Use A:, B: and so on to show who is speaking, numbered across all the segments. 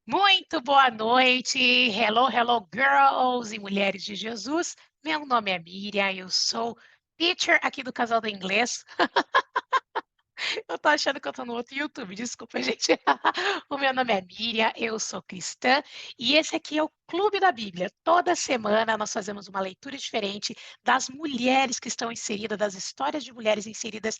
A: Muito boa noite. Hello, hello, girls e mulheres de Jesus. Meu nome é Miriam, eu sou teacher aqui do Casal do Inglês. Eu tô achando que eu tô no outro YouTube, desculpa, gente. O meu nome é Miriam, eu sou cristã e esse aqui é o Clube da Bíblia. Toda semana nós fazemos uma leitura diferente das mulheres que estão inseridas, das histórias de mulheres inseridas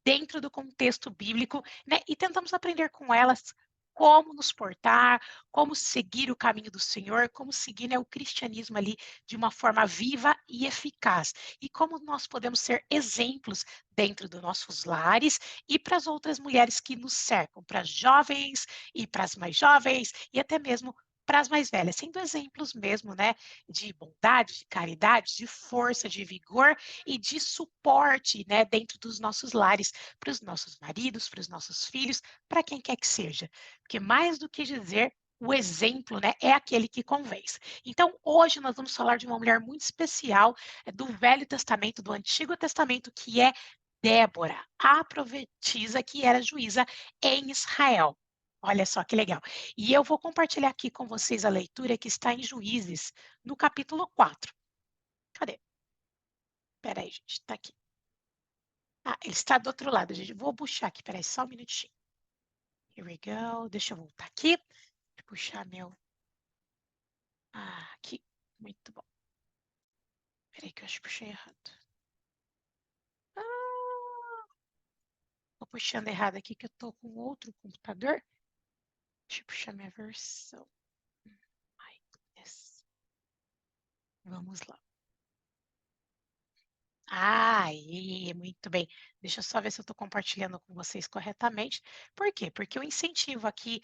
A: dentro do contexto bíblico, né? E tentamos aprender com elas como nos portar, como seguir o caminho do Senhor, como seguir, né, o cristianismo ali de uma forma viva e eficaz. E como nós podemos ser exemplos dentro dos nossos lares e para as outras mulheres que nos cercam, para as jovens e para as mais jovens e até mesmo para as mais velhas, sendo exemplos mesmo, né, de bondade, de caridade, de força, de vigor e de suporte, né, dentro dos nossos lares, para os nossos maridos, para os nossos filhos, para quem quer que seja. Porque mais do que dizer, o exemplo, né, é aquele que convence. Então, hoje nós vamos falar de uma mulher muito especial do Velho Testamento, do Antigo Testamento, que é Débora, a profetisa que era juíza em Israel. Olha só que legal. E eu vou compartilhar aqui com vocês a leitura que está em Juízes, no capítulo 4. Cadê? Espera aí, gente, está aqui. Ah, ele está do outro lado, gente. Vou puxar aqui, espera aí, só um minutinho. Here we go. Deixa eu voltar aqui. Puxar meu. Ah, aqui. Muito bom. Espera aí que eu acho que puxei errado. Ah, tô puxando errado aqui que eu tô com outro computador. Deixa eu puxar minha versão. My goodness. Vamos lá. Aí, muito bem. Deixa eu só ver se eu estou compartilhando com vocês corretamente. Por quê? Porque o incentivo aqui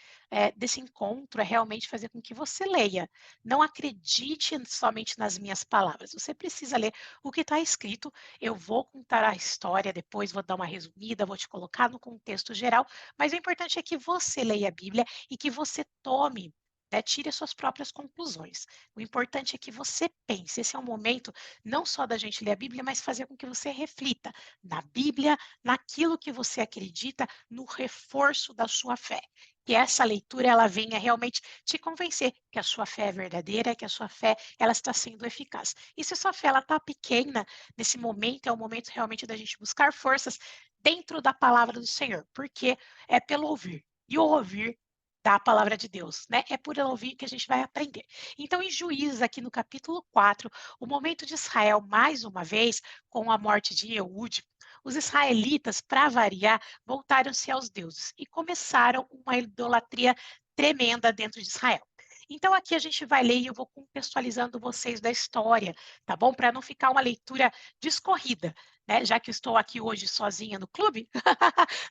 A: desse encontro é realmente fazer com que você leia. Não acredite somente nas minhas palavras. Você precisa ler o que está escrito. Eu vou contar a história depois, vou dar uma resumida, vou te colocar no contexto geral. Mas o importante é que você leia a Bíblia e que você tome, né, tire as suas próprias conclusões. O importante é que você pense. Esse é um momento não só da gente ler a Bíblia, mas fazer com que você reflita na Bíblia, naquilo que você acredita, no reforço da sua fé. Que essa leitura ela venha realmente te convencer que a sua fé é verdadeira, que a sua fé ela está sendo eficaz. E se a sua fé ela está pequena nesse momento, é o momento realmente da gente buscar forças dentro da palavra do Senhor, porque é pelo ouvir. E o ouvir da palavra de Deus, né? É por ouvir que a gente vai aprender. Então, em Juízes, aqui no capítulo 4, o momento de Israel, mais uma vez, com a morte de Eude, os israelitas, para variar, voltaram-se aos deuses e começaram uma idolatria tremenda dentro de Israel. Então, aqui a gente vai ler e eu vou contextualizando vocês da história, tá bom? Para não ficar uma leitura discorrida, né? Já que eu estou aqui hoje sozinha no clube,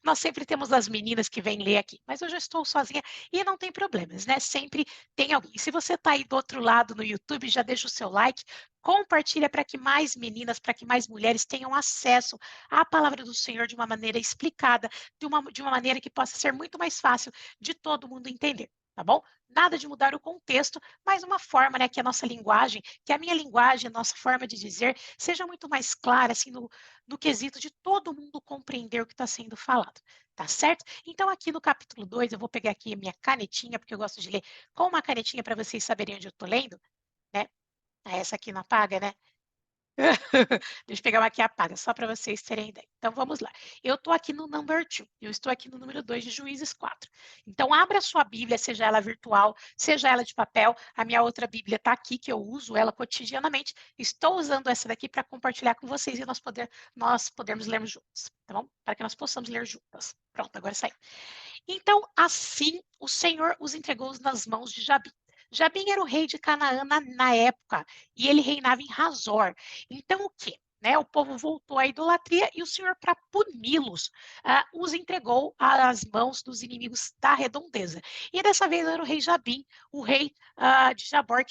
A: nós sempre temos as meninas que vêm ler aqui, mas hoje eu estou sozinha e não tem problemas, né? Sempre tem alguém. E se você está aí do outro lado no YouTube, já deixa o seu like, compartilha para que mais meninas, para que mais mulheres tenham acesso à palavra do Senhor de uma maneira explicada, de uma maneira que possa ser muito mais fácil de todo mundo entender. Tá bom? Nada de mudar o contexto, mas uma forma, né, que a nossa linguagem, que a minha linguagem, a nossa forma de dizer, seja muito mais clara, assim, no quesito de todo mundo compreender o que está sendo falado. Tá certo? Então, aqui no capítulo 2, eu vou pegar aqui a minha canetinha, porque eu gosto de ler com uma canetinha para vocês saberem onde eu estou lendo, né? Ah, essa aqui não apaga, né? Deixa eu pegar uma que apaga, só para vocês terem ideia. Então, vamos lá. Eu estou aqui no number 2, eu estou aqui no número 2 de Juízes 4. Então, abra sua Bíblia, seja ela virtual, seja ela de papel. A minha outra Bíblia está aqui, que eu uso ela cotidianamente. Estou usando essa daqui para compartilhar com vocês e nós podermos ler juntos, tá bom? Para que nós possamos ler juntas. Pronto, agora saiu. Então, assim, o Senhor os entregou nas mãos de Jabim. Jabim era o rei de Canaã na época, e ele reinava em Razor. Então, o quê? Né, o povo voltou à idolatria e o Senhor, para puni-los, os entregou às mãos dos inimigos da redondeza. E dessa vez era o rei Jabim, o rei de Jabor,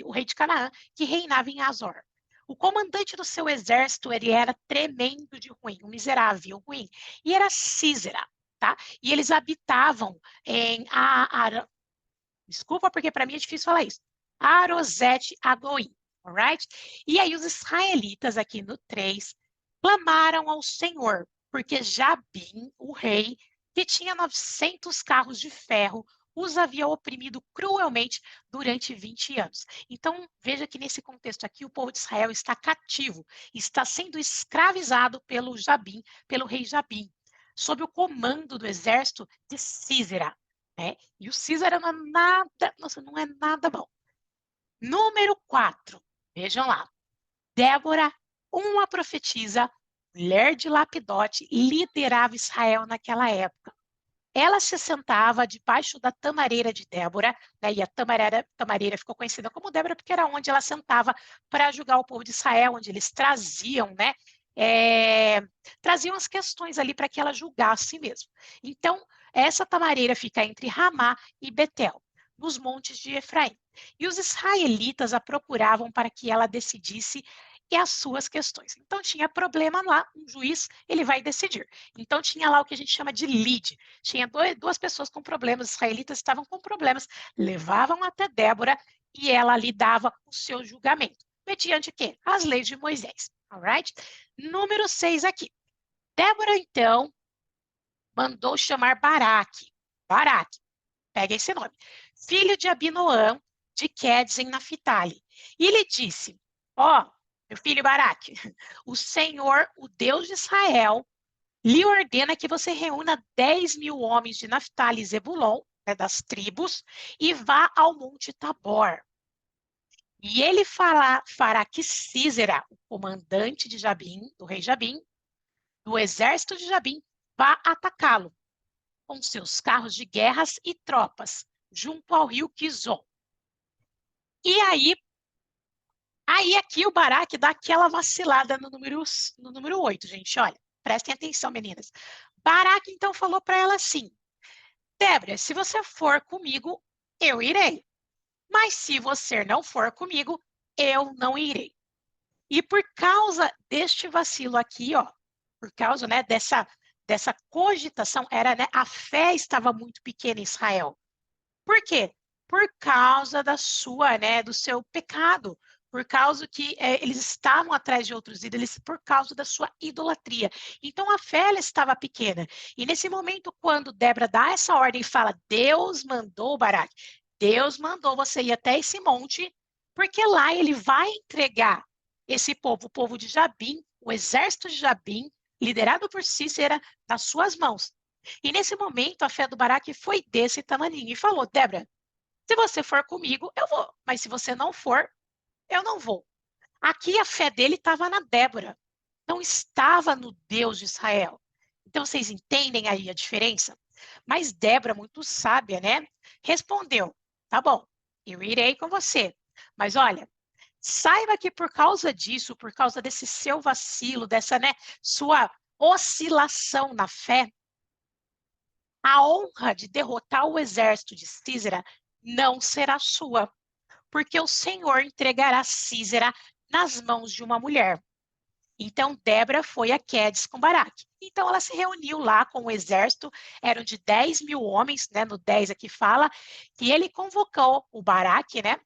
A: o rei de Canaã, que reinava em Azor. O comandante do seu exército ele era tremendo de ruim, um miserável ruim, e era Císera. Tá? E eles habitavam em desculpa, porque para mim é difícil falar isso. Arosete Agoim, alright? E aí os israelitas aqui no 3 clamaram ao Senhor, porque Jabim, o rei, que tinha 900 carros de ferro, os havia oprimido cruelmente durante 20 anos. Então, veja que nesse contexto aqui, o povo de Israel está cativo, está sendo escravizado pelo rei Jabim, sob o comando do exército de Císera. Né? E o Císera não é nada, nossa, não é nada bom. Número 4, vejam lá. Débora, uma profetisa, mulher de Lapidote, liderava Israel naquela época. Ela se sentava debaixo da tamareira de Débora, né, e a tamareira ficou conhecida como Débora porque era onde ela sentava para julgar o povo de Israel, onde eles traziam, né, traziam as questões ali para que ela julgasse mesmo. Então, essa tamareira fica entre Ramá e Betel, nos montes de Efraim. E os israelitas a procuravam para que ela decidisse as suas questões. Então, tinha problema lá, um juiz, ele vai decidir. Então, tinha lá o que a gente chama de lead. Tinha duas pessoas com problemas, os israelitas estavam com problemas, levavam até Débora e ela lhe dava o seu julgamento. Mediante o quê? As leis de Moisés. Alright? Número 6 aqui. Débora, então, mandou chamar Baraque. Baraque, pega esse nome. Filho de Abinoam, de Quedes, em Naphtali. E ele disse, ó, meu filho Baraque, o Senhor, o Deus de Israel, lhe ordena que você reúna 10.000 homens de Naphtali e Zebulon, né, das tribos, e vá ao Monte Tabor. E ele fará que Císera, o comandante de Jabim, do rei Jabim, do exército de Jabim, vá atacá-lo com seus carros de guerras e tropas, junto ao rio Quizon. E aí aqui o Baraque dá aquela vacilada no número 8, gente, olha, prestem atenção, meninas. Baraque, então, falou para ela assim, Débora, se você for comigo, eu irei. Mas se você não for comigo, eu não irei. E por causa deste vacilo aqui, ó, por causa, né, dessa cogitação, né, a fé estava muito pequena em Israel. Por quê? Por causa do seu pecado, por causa que eles estavam atrás de outros ídolos, por causa da sua idolatria. Então a fé ela estava pequena. E nesse momento, quando Débora dá essa ordem e fala, Deus mandou, Baraque, Deus mandou você ir até esse monte, porque lá ele vai entregar esse povo, o povo de Jabim, o exército de Jabim, liderado por Cícera, nas suas mãos. E nesse momento, a fé do Baraque foi desse tamaninho. E falou, Débora, se você for comigo, eu vou. Mas se você não for, eu não vou. Aqui a fé dele estava na Débora. Não estava no Deus de Israel. Então, vocês entendem aí a diferença? Mas Débora, muito sábia, né? Respondeu, tá bom, eu irei com você. Mas olha, saiba que por causa disso, por causa desse seu vacilo, dessa, né, sua oscilação na fé, a honra de derrotar o exército de Císera não será sua, porque o Senhor entregará Císera nas mãos de uma mulher. Então, Débora foi a Quedes com Baraque. Então, ela se reuniu lá com o exército, eram de 10.000 homens, né, no 10 aqui fala, que ele convocou, o Baraque, né,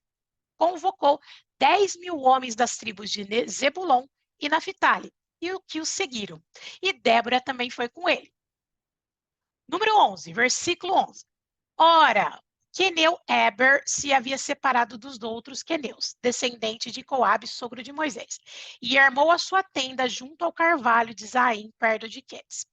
A: convocou 10.000 homens das tribos de Zebulon e Naphtali, e o que o seguiram. E Débora também foi com ele. Número 11, versículo 11. Ora, Queneu Eber se havia separado dos outros queneus, descendente de Coabe, sogro de Moisés, e armou a sua tenda junto ao carvalho de Zaim, perto de Quedes.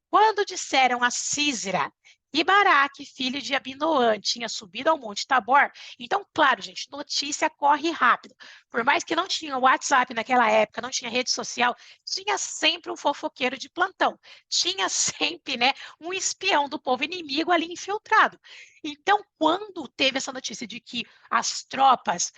A: Quando disseram a Císera que Baraque, filho de Abinoam, tinha subido ao Monte Tabor, então, claro, gente, notícia corre rápido. Por mais que não tinha WhatsApp naquela época, não tinha rede social, tinha sempre um fofoqueiro de plantão. Tinha sempre, né, um espião do povo inimigo ali infiltrado. Então, quando teve essa notícia de que as tropas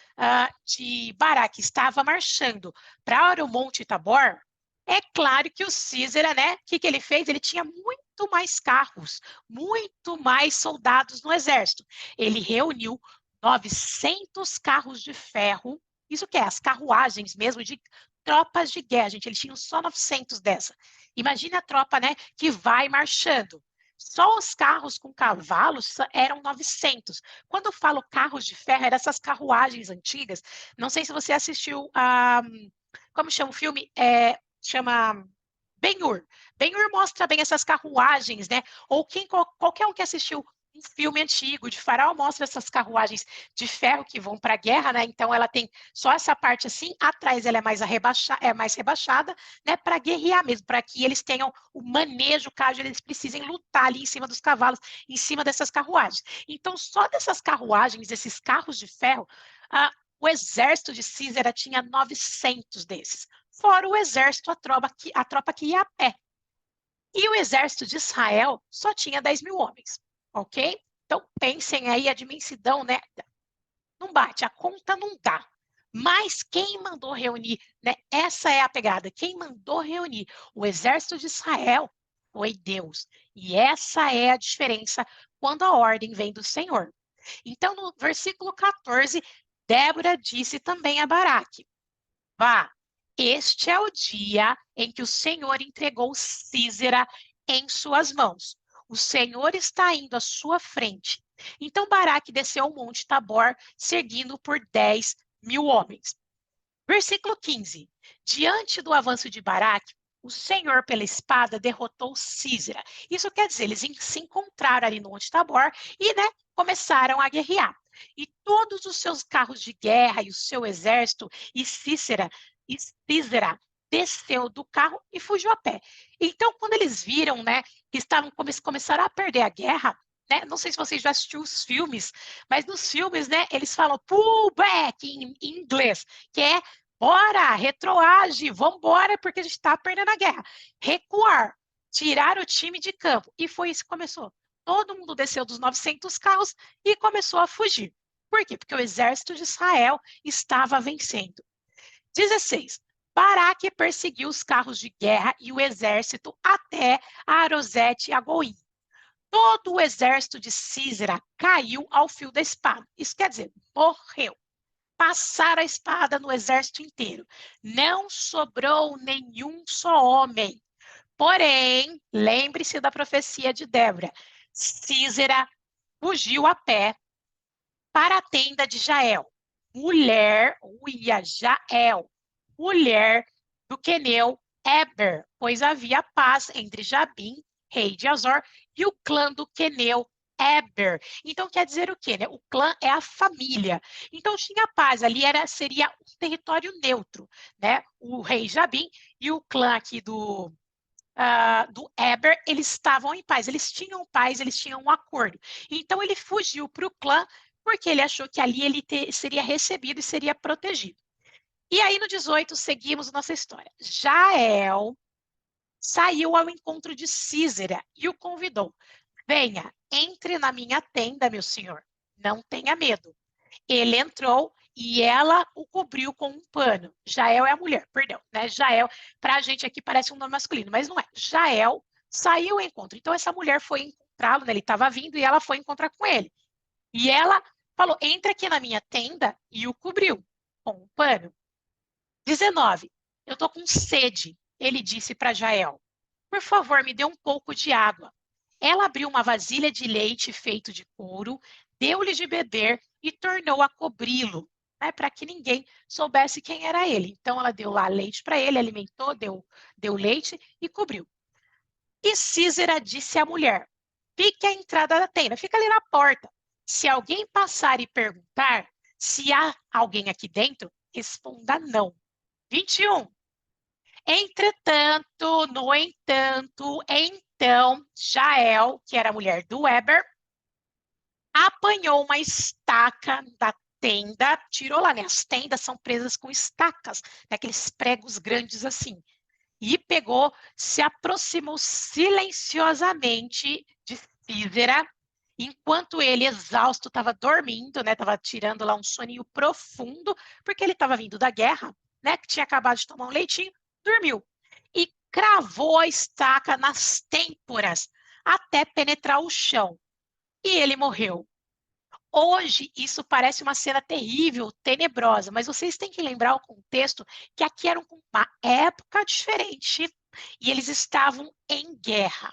A: de Baraque estavam marchando para o Monte Tabor, é claro que o Císera, né, o que ele fez? Ele tinha muito mais carros, muito mais soldados no exército. Ele reuniu 900 carros de ferro, isso que é, as carruagens mesmo de tropas de guerra, gente, eles tinham só 900 dessa. Imagina a tropa, né, que vai marchando. Só os carros com cavalos eram 900. Quando eu falo carros de ferro, eram essas carruagens antigas. Não sei se você assistiu a... Como chama o filme? Chama Ben-Hur. Ben-Hur mostra bem essas carruagens, né? Ou qualquer um que assistiu um filme antigo de Faraó mostra essas carruagens de ferro que vão para a guerra, né? Então ela tem só essa parte assim, atrás ela é mais rebaixada, né? Para guerrear mesmo, para que eles tenham o manejo caso eles precisem lutar ali em cima dos cavalos, em cima dessas carruagens. Então só dessas carruagens, esses carros de ferro, o exército de Císera tinha 900 desses, fora o exército, a tropa que ia a pé. E o exército de Israel só tinha 10 mil homens, ok? Então, pensem aí a dimensão, né? Não bate, a conta não dá. Mas quem mandou reunir, né? Essa é a pegada. Quem mandou reunir o exército de Israel foi Deus. E essa é a diferença quando a ordem vem do Senhor. Então, no versículo 14, Débora disse também a Baraque: Vá, este é o dia em que o Senhor entregou Císera em suas mãos. O Senhor está indo à sua frente. Então Baraque desceu ao monte Tabor, seguindo por 10 mil homens. Versículo 15. Diante do avanço de Baraque, o Senhor, pela espada, derrotou Císera. Isso quer dizer, eles se encontraram ali no Monte Tabor e, né, começaram a guerrear. E todos os seus carros de guerra e o seu exército, e Císera desceu do carro e fugiu a pé. Então, quando eles viram, né, que começaram a perder a guerra, né, não sei se vocês já assistiram os filmes, mas nos filmes, né, eles falam pull back em inglês, que é bora, retroage, vamos embora, porque a gente está perdendo a guerra. Recuar, tirar o time de campo. E foi isso que começou. Todo mundo desceu dos 900 carros e começou a fugir. Por quê? Porque o exército de Israel estava vencendo. 16. Baraque perseguiu os carros de guerra e o exército até Arosete e Agoim. Todo o exército de Císera caiu ao fio da espada. Isso quer dizer, morreu. Passaram a espada no exército inteiro. Não sobrou nenhum só homem. Porém, lembre-se da profecia de Débora. Císera fugiu a pé para a tenda de Jael, Jael, mulher do queneu Eber, pois havia paz entre Jabim, rei de Azor, e o clã do queneu Eber. Então quer dizer o quê? Né? O clã é a família. Então tinha paz, ali seria um território neutro, né? O rei Jabim e o clã aqui do Eber, eles estavam em paz, eles tinham um acordo. Então ele fugiu para o clã porque ele achou que ali ele seria recebido e seria protegido. E aí no 18 seguimos nossa história. Jael saiu ao encontro de Císera e o convidou. Venha, entre na minha tenda, meu senhor. Não tenha medo. Ele entrou e ela o cobriu com um pano. Jael é a mulher, perdão, né? Jael, para a gente aqui parece um nome masculino, mas não é. Jael saiu ao encontro. Então essa mulher foi encontrá-lo, né? Ele estava vindo e ela foi encontrar com ele. E ela falou: entra aqui na minha tenda e o cobriu com um pano. 19. Eu estou com sede, ele disse para Jael. Por favor, me dê um pouco de água. Ela abriu uma vasilha de leite feito de couro, deu-lhe de beber e tornou a cobri-lo, né, para que ninguém soubesse quem era ele. Então, ela deu lá leite para ele, alimentou, deu leite e cobriu. E Císera disse à mulher: fique à entrada da tenda, fica ali na porta. Se alguém passar e perguntar se há alguém aqui dentro, responda não. 21. Entretanto, no entanto, então, Jael, que era a mulher do Weber, apanhou uma estaca da tenda, tirou lá, né? As tendas são presas com estacas, né? Aqueles pregos grandes assim. E pegou, se aproximou silenciosamente de Císera, enquanto ele, exausto, estava dormindo, né? Estava tirando lá um soninho profundo, porque ele estava vindo da guerra, né? Que tinha acabado de tomar um leitinho, dormiu. E cravou a estaca nas têmporas até penetrar o chão. E ele morreu. Hoje, isso parece uma cena terrível, tenebrosa, mas vocês têm que lembrar o contexto que aqui era uma época diferente e eles estavam em guerra,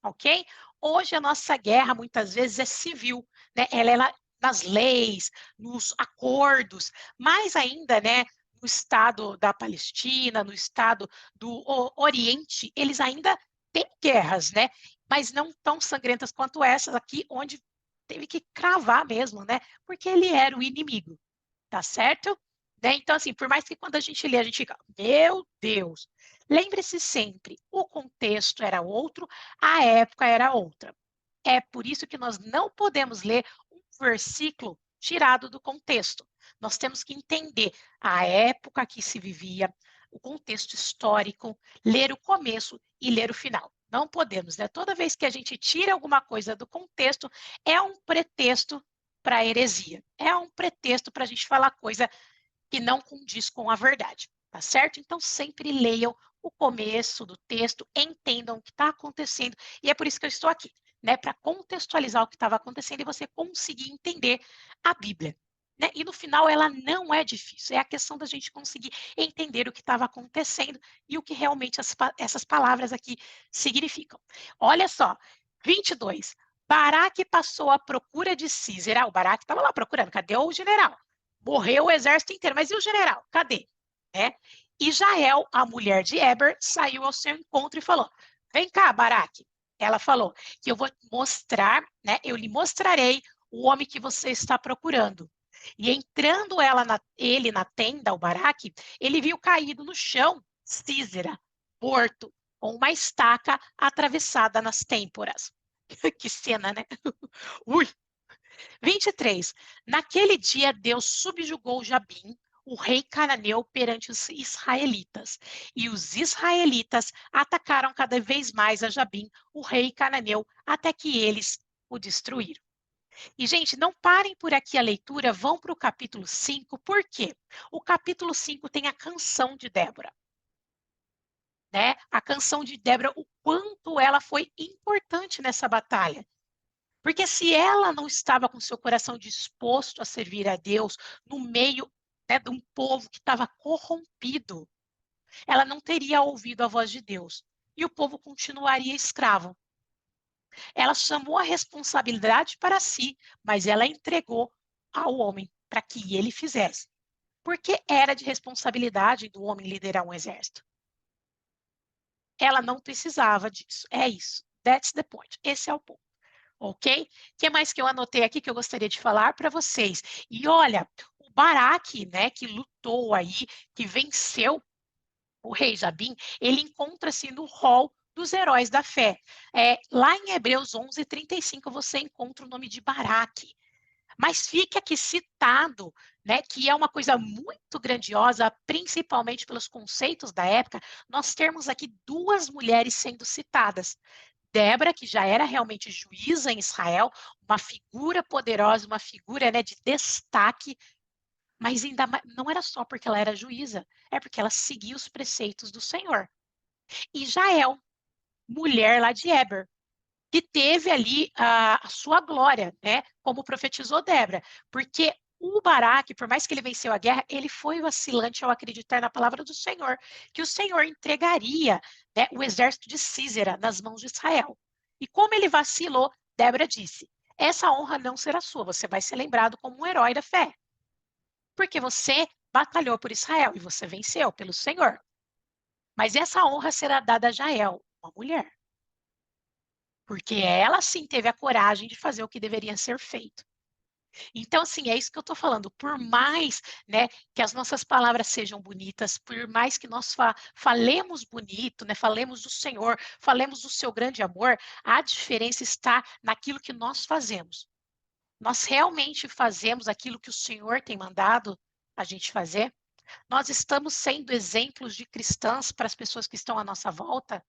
A: ok? Hoje a nossa guerra muitas vezes é civil, né? Ela é nas leis, nos acordos, mais ainda, né? No estado da Palestina, no estado do Oriente, eles ainda têm guerras, né? Mas não tão sangrentas quanto essas aqui, onde teve que cravar mesmo, né? Porque ele era o inimigo, tá certo? Né? Então, assim, por mais que quando a gente lê, a gente fica, meu Deus, lembre-se sempre, o contexto era outro, a época era outra. É por isso que nós não podemos ler um versículo tirado do contexto. Nós temos que entender a época que se vivia, o contexto histórico, ler o começo e ler o final. Não podemos, né? Toda vez que a gente tira alguma coisa do contexto, é um pretexto para a heresia. É um pretexto para a gente falar coisa que não condiz com a verdade, tá certo? Então, sempre leiam o começo do texto, entendam o que está acontecendo, e é por isso que eu estou aqui, né? Para contextualizar o que estava acontecendo e você conseguir entender a Bíblia. Né? E no final ela não é difícil, é a questão da gente conseguir entender o que estava acontecendo e o que realmente essas palavras aqui significam. Olha só, 22. Baraque passou à procura de Císera. O Baraque estava lá procurando, cadê o general? Morreu o exército inteiro, mas e o general? Cadê? Né? E Jael, a mulher de Eber, saiu ao seu encontro e falou: Vem cá, Baraque. Ela falou que eu vou mostrar, né? Eu lhe mostrarei o homem que você está procurando. E entrando ele na tenda, o Baraque, ele viu caído no chão Císera, morto, com uma estaca atravessada nas têmporas. Que cena, né? Ui, 23. Naquele dia, Deus subjugou Jabim, o rei cananeu, perante os israelitas. E os israelitas atacaram cada vez mais a Jabim, o rei cananeu, até que eles o destruíram. E, gente, não parem por aqui a leitura, vão para o capítulo 5, por quê? O capítulo 5 tem a canção de Débora. Né? A canção de Débora, o quanto ela foi importante nessa batalha. Porque se ela não estava com seu coração disposto a servir a Deus no meio, né, de um povo que estava corrompido, ela não teria ouvido a voz de Deus e o povo continuaria escravo. Ela chamou a responsabilidade para si, mas ela entregou ao homem para que ele fizesse. Porque era de responsabilidade do homem liderar um exército. Ela não precisava disso. É isso. That's the point. Esse é o ponto. Ok? O que mais que eu anotei aqui que eu gostaria de falar para vocês? E olha, o Baraque, né, que lutou aí, que venceu o rei Jabim, ele encontra-se no rol dos heróis da fé. Lá em Hebreus 11:35 você encontra o nome de Baraque. Mas fica aqui citado, né, que é uma coisa muito grandiosa, principalmente pelos conceitos da época, nós temos aqui duas mulheres sendo citadas. Débora, que já era realmente juíza em Israel, uma figura poderosa, uma figura, né, de destaque, mas ainda não era só porque ela era juíza, é porque ela seguia os preceitos do Senhor. E Jael, mulher lá de Eber, que teve ali a sua glória, né, como profetizou Débora, porque o Baraque, por mais que ele venceu a guerra, ele foi vacilante ao acreditar na palavra do Senhor, que o Senhor entregaria, né, o exército de Císera nas mãos de Israel. E como ele vacilou, Débora disse: essa honra não será sua, você vai ser lembrado como um herói da fé, porque você batalhou por Israel e você venceu pelo Senhor. Mas essa honra será dada a Jael, uma mulher, porque ela sim teve a coragem de fazer o que deveria ser feito. Então, assim, é isso que eu estou falando. Por mais, né, que as nossas palavras sejam bonitas, por mais que nós falemos bonito, né, falemos do Senhor, falemos do seu grande amor, a diferença está naquilo que nós fazemos. Nós realmente fazemos aquilo que o Senhor tem mandado a gente fazer? Nós estamos sendo exemplos de cristãs para as pessoas que estão à nossa volta?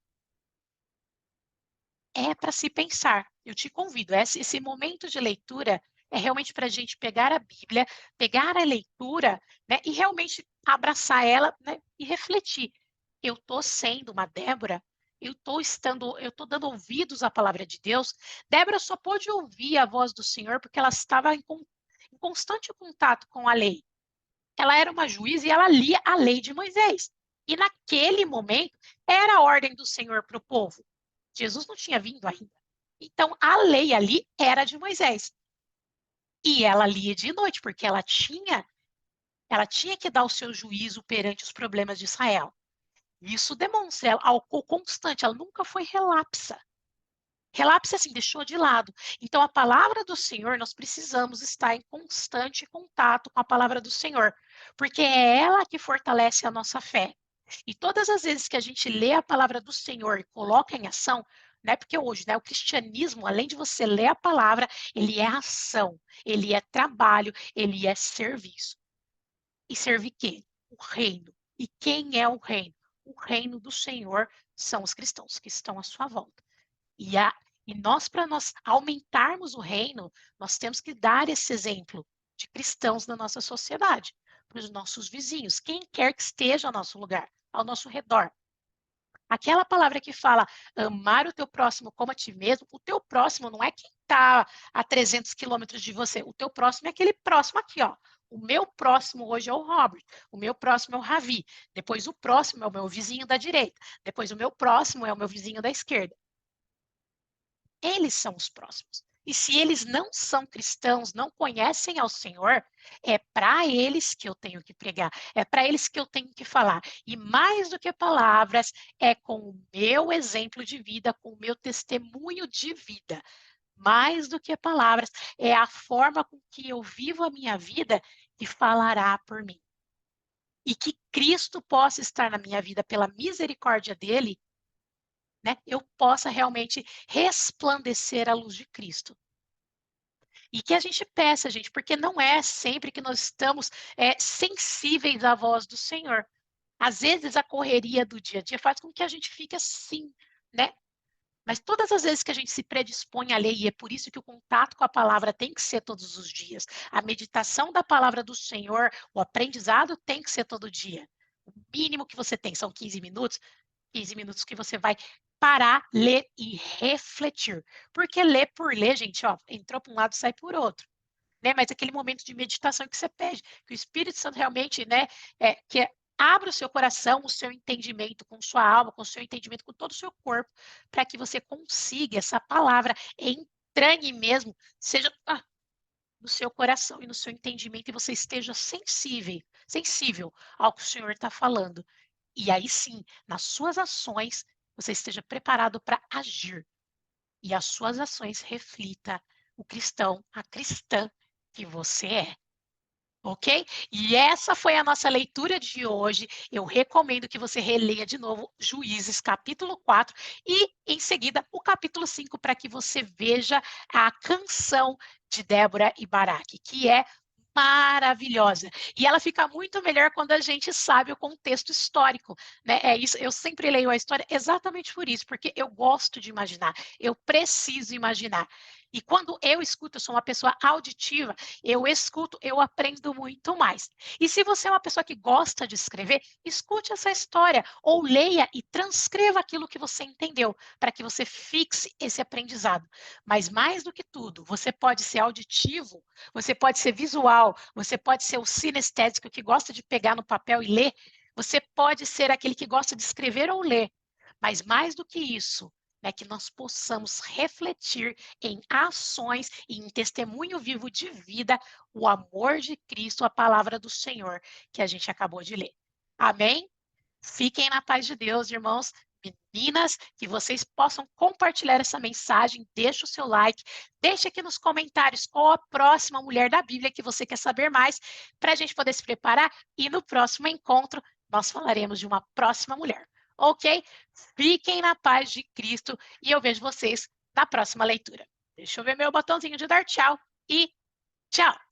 A: É para se pensar. Eu te convido, esse momento de leitura é realmente para a gente pegar a Bíblia, pegar a leitura, né, e realmente abraçar ela, né, e refletir. Eu estou sendo uma Débora? Eu estou dando ouvidos à palavra de Deus? Débora só pôde ouvir a voz do Senhor porque ela estava em constante contato com a lei. Ela era uma juíza e ela lia a lei de Moisés. E naquele momento era a ordem do Senhor para o povo. Jesus não tinha vindo ainda. Então, a lei ali era de Moisés. E ela lia de noite, porque ela tinha que dar o seu juízo perante os problemas de Israel. Isso demonstra algo constante, ela nunca foi relapsa. Relapse assim, deixou de lado. Então, a palavra do Senhor, nós precisamos estar em constante contato com a palavra do Senhor, porque é ela que fortalece a nossa fé. E todas as vezes que a gente lê a palavra do Senhor e coloca em ação, né? Porque hoje, né, o cristianismo, além de você ler a palavra, ele é ação, ele é trabalho, ele é serviço. E serve quê? O reino. E quem é o reino? O reino do Senhor são os cristãos que estão à sua volta. E, e nós, para nós aumentarmos o reino, nós temos que dar esse exemplo de cristãos na nossa sociedade, para os nossos vizinhos, quem quer que esteja ao nosso lugar, ao nosso redor. Aquela palavra que fala amar o teu próximo como a ti mesmo, o teu próximo não é quem está a 300 quilômetros de você, o teu próximo é aquele próximo aqui, ó. O meu próximo hoje é o Robert, o meu próximo é o Ravi, depois o próximo é o meu vizinho da direita, depois o meu próximo é o meu vizinho da esquerda. Eles são os próximos. E se eles não são cristãos, não conhecem ao Senhor, é para eles que eu tenho que pregar, é para eles que eu tenho que falar. E mais do que palavras, é com o meu exemplo de vida, com o meu testemunho de vida. Mais do que palavras, é a forma com que eu vivo a minha vida que falará por mim. E que Cristo possa estar na minha vida pela misericórdia dele, né, eu possa realmente resplandecer a luz de Cristo. E que a gente peça, gente, porque não é sempre que nós estamos sensíveis à voz do Senhor. Às vezes a correria do dia a dia faz com que a gente fique assim, né? Mas todas as vezes que a gente se predispõe a ler, e é por isso que o contato com a palavra tem que ser todos os dias, a meditação da palavra do Senhor, o aprendizado tem que ser todo dia. O mínimo que você tem são 15 minutos, 15 minutos que você vai parar, ler e refletir. Porque ler por ler, gente, ó, entrou para um lado, sai por outro. Né? Mas aquele momento de meditação que você pede, que o Espírito Santo realmente, né, abra o seu coração, o seu entendimento com sua alma, com o seu entendimento com todo o seu corpo, para que você consiga essa palavra entranhe mesmo, seja no seu coração e no seu entendimento, e você esteja sensível ao que o Senhor está falando. E aí sim, nas suas ações, você esteja preparado para agir. E as suas ações reflita o cristão, a cristã que você é. Ok? E essa foi a nossa leitura de hoje. Eu recomendo que você releia de novo Juízes capítulo 4 e, em seguida, o capítulo 5, para que você veja a canção de Débora e Baraque, que é maravilhosa. E ela fica muito melhor quando a gente sabe o contexto histórico, né? É isso, eu sempre leio a história exatamente por isso, porque eu gosto de imaginar, eu preciso imaginar. E quando eu escuto, eu sou uma pessoa auditiva, eu escuto, eu aprendo muito mais. E se você é uma pessoa que gosta de escrever, escute essa história ou leia e transcreva aquilo que você entendeu, para que você fixe esse aprendizado. Mas mais do que tudo, você pode ser auditivo, você pode ser visual, você pode ser o sinestésico que gosta de pegar no papel e ler, você pode ser aquele que gosta de escrever ou ler. Mas mais do que isso, né, que nós possamos refletir em ações e em testemunho vivo de vida o amor de Cristo, a palavra do Senhor que a gente acabou de ler. Amém? Fiquem na paz de Deus, irmãos. Meninas, que vocês possam compartilhar essa mensagem, deixe o seu like, deixe aqui nos comentários qual a próxima mulher da Bíblia que você quer saber mais, para a gente poder se preparar e no próximo encontro nós falaremos de uma próxima mulher, ok? Fiquem na paz de Cristo e eu vejo vocês na próxima leitura. Deixa eu ver meu botãozinho de dar tchau e tchau!